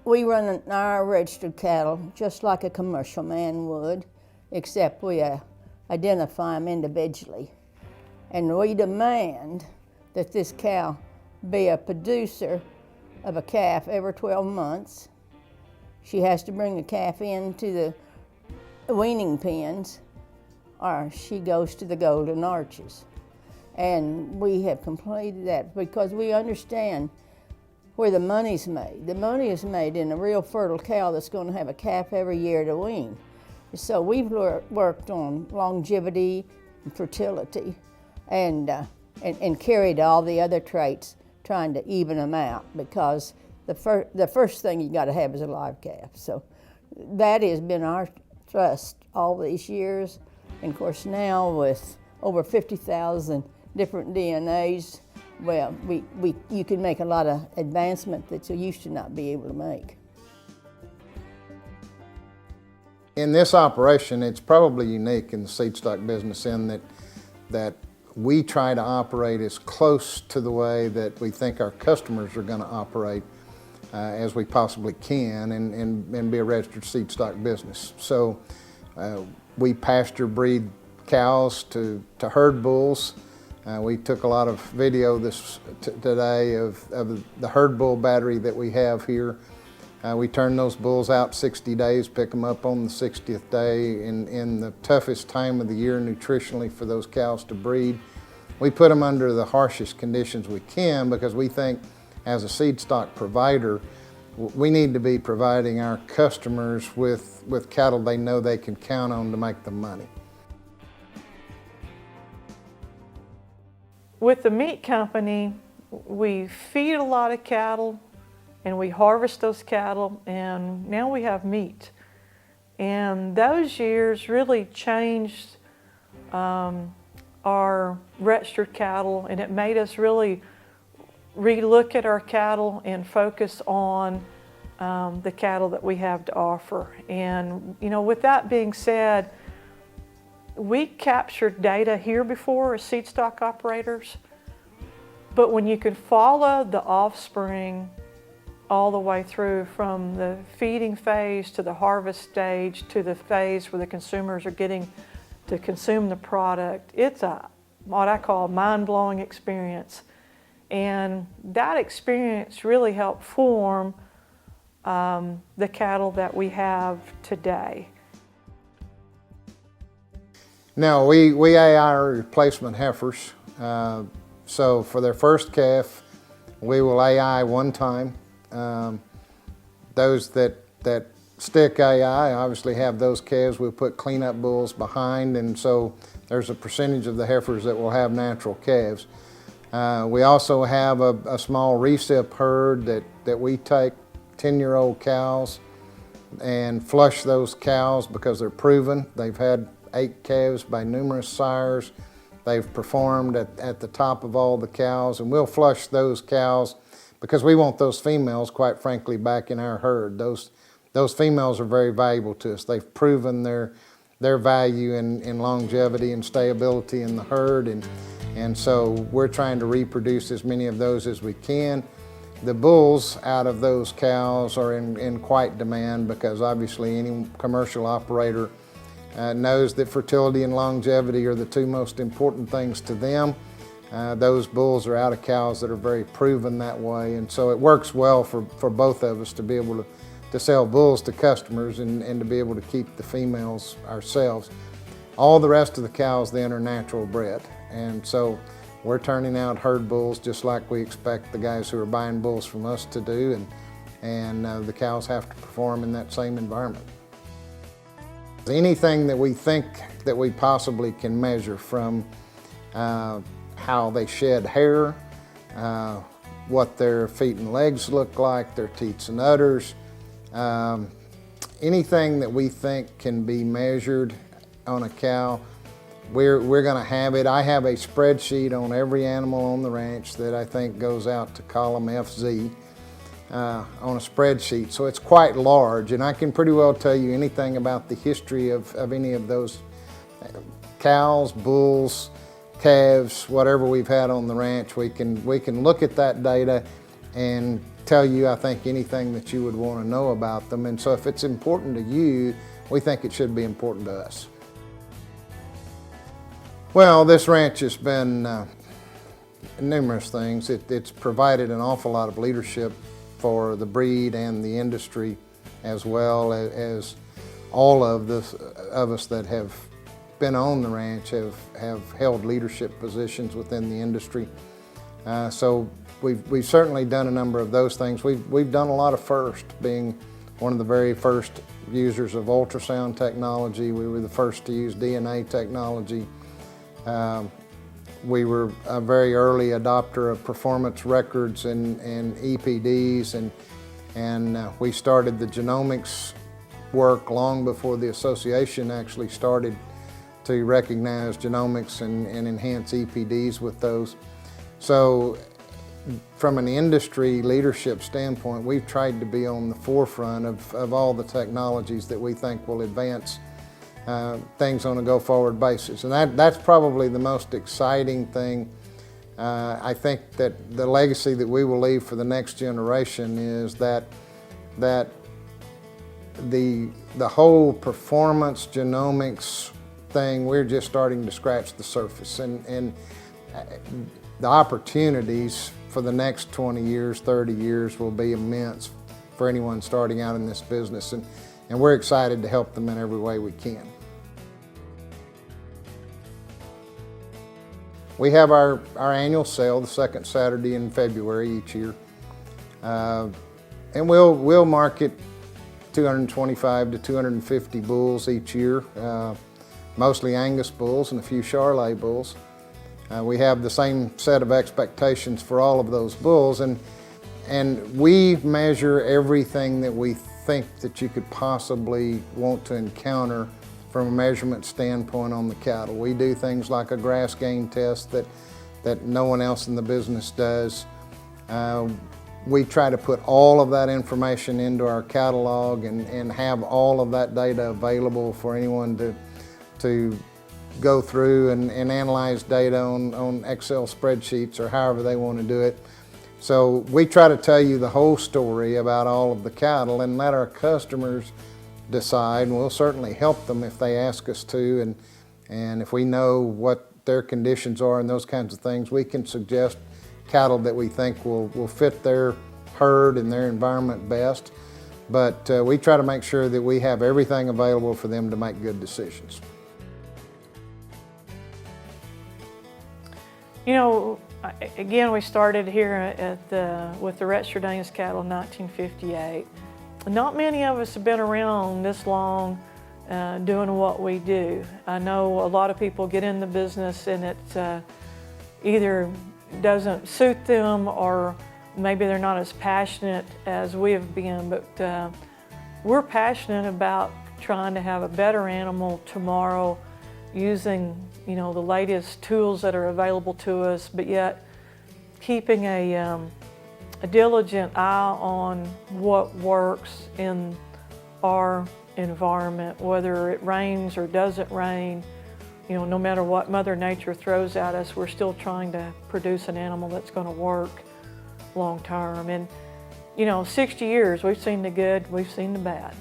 We run our registered cattle just like a commercial man would, except we identify them individually. And we demand that this cow be a producer of a calf every 12 months. She has to bring the calf into the weaning pens, or she goes to the Golden Arches. And we have completed that because we understand where the money's made. The money is made in a real fertile cow that's going to have a calf every year to wean. So we've worked on longevity and fertility and carried all the other traits, trying to even them out, because the first thing you got to have is a live calf. So that has been our thrust all these years. And of course now with over 50,000 different DNAs, well, you can make a lot of advancement that you used to not be able to make. In this operation, it's probably unique in the seed stock business in that we try to operate as close to the way that we think our customers are going to operate as we possibly can and be a registered seed stock business. So we pasture breed cows to herd bulls. We took a lot of video today of the herd bull battery that we have here. We turn those bulls out 60 days, pick them up on the 60th day in the toughest time of the year nutritionally for those cows to breed. We put them under the harshest conditions we can because we think as a seed stock provider, we need to be providing our customers with cattle they know they can count on to make them money. With the meat company, we feed a lot of cattle and we harvest those cattle, and now we have meat. And those years really changed our registered cattle, and it made us really relook at our cattle and focus on the cattle that we have to offer. And you know, with that being said, we captured data here before as seed stock operators, but when you can follow the offspring all the way through from the feeding phase to the harvest stage to the phase where the consumers are getting to consume the product, it's what I call a mind-blowing experience. And that experience really helped form the cattle that we have today. Now, we AI replacement heifers. So for their first calf, we will AI one time. Those that stick AI obviously have those calves. We'll put cleanup bulls behind, and so there's a percentage of the heifers that will have natural calves. We also have a small recip herd that we take 10-year-old cows and flush those cows because they're proven. They've had 8 calves by numerous sires. They've performed at the top of all the cows, and we'll flush those cows because we want those females, quite frankly, back in our herd. Those females are very valuable to us. They've proven their value in longevity and stability in the herd, and so we're trying to reproduce as many of those as we can. The bulls out of those cows are in quite demand because obviously any commercial operator knows that fertility and longevity are the 2 most important things to them. Those bulls are out of cows that are very proven that way, and so it works well for both of us to be able to sell bulls to customers and to be able to keep the females ourselves. All the rest of the cows then are natural bred, and so we're turning out herd bulls just like we expect the guys who are buying bulls from us to do, and the cows have to perform in that same environment. Anything that we think that we possibly can measure, from how they shed hair, what their feet and legs look like, their teats and udders, anything that we think can be measured on a cow, we're going to have it. I have a spreadsheet on every animal on the ranch that I think goes out to column FZ. On a spreadsheet, so it's quite large, and I can pretty well tell you anything about the history of any of those cows, bulls, calves, whatever we've had on the ranch. We can look at that data and tell you, I think, anything that you would want to know about them. And so if it's important to you, we think it should be important to us. Well, this ranch has been numerous things. It's provided an awful lot of leadership for the breed and the industry, as well as all of us that have been on the ranch have held leadership positions within the industry. So we've certainly done a number of those things. We've done a lot of first, being one of the very first users of ultrasound technology. We were the first to use DNA technology. We were a very early adopter of performance records and EPDs, and we started the genomics work long before the association actually started to recognize genomics and enhance EPDs with those. So from an industry leadership standpoint, we've tried to be on the forefront of all the technologies that we think will advance things on a go-forward basis. And that's probably the most exciting thing. I think that the legacy that we will leave for the next generation is that the whole performance genomics thing, we're just starting to scratch the surface. And the opportunities for the next 20 years, 30 years will be immense for anyone starting out in this business. And we're excited to help them in every way we can. We have our annual sale the second Saturday in February each year. And we'll market 225 to 250 bulls each year, mostly Angus bulls and a few Charolais bulls. We have the same set of expectations for all of those bulls, and we measure everything that we think that you could possibly want to encounter from a measurement standpoint on the cattle. We do things like a grass gain test that no one else in the business does. We try to put all of that information into our catalog and have all of that data available for anyone to go through and analyze data on Excel spreadsheets or however they want to do it. So we try to tell you the whole story about all of the cattle and let our customers decide, and we'll certainly help them if they ask us to, and if we know what their conditions are and those kinds of things, we can suggest cattle that we think will fit their herd and their environment best. But we try to make sure that we have everything available for them to make good decisions. You know, again, we started here with the registered Angus cattle in 1958. Not many of us have been around this long doing what we do. I know a lot of people get in the business and it either doesn't suit them or maybe they're not as passionate as we have been, but we're passionate about trying to have a better animal tomorrow using, you know, the latest tools that are available to us, but yet keeping a diligent eye on what works in our environment, whether it rains or doesn't rain. You know, no matter what Mother Nature throws at us, we're still trying to produce an animal that's going to work long term. And, you know, 60 years, we've seen the good, we've seen the bad.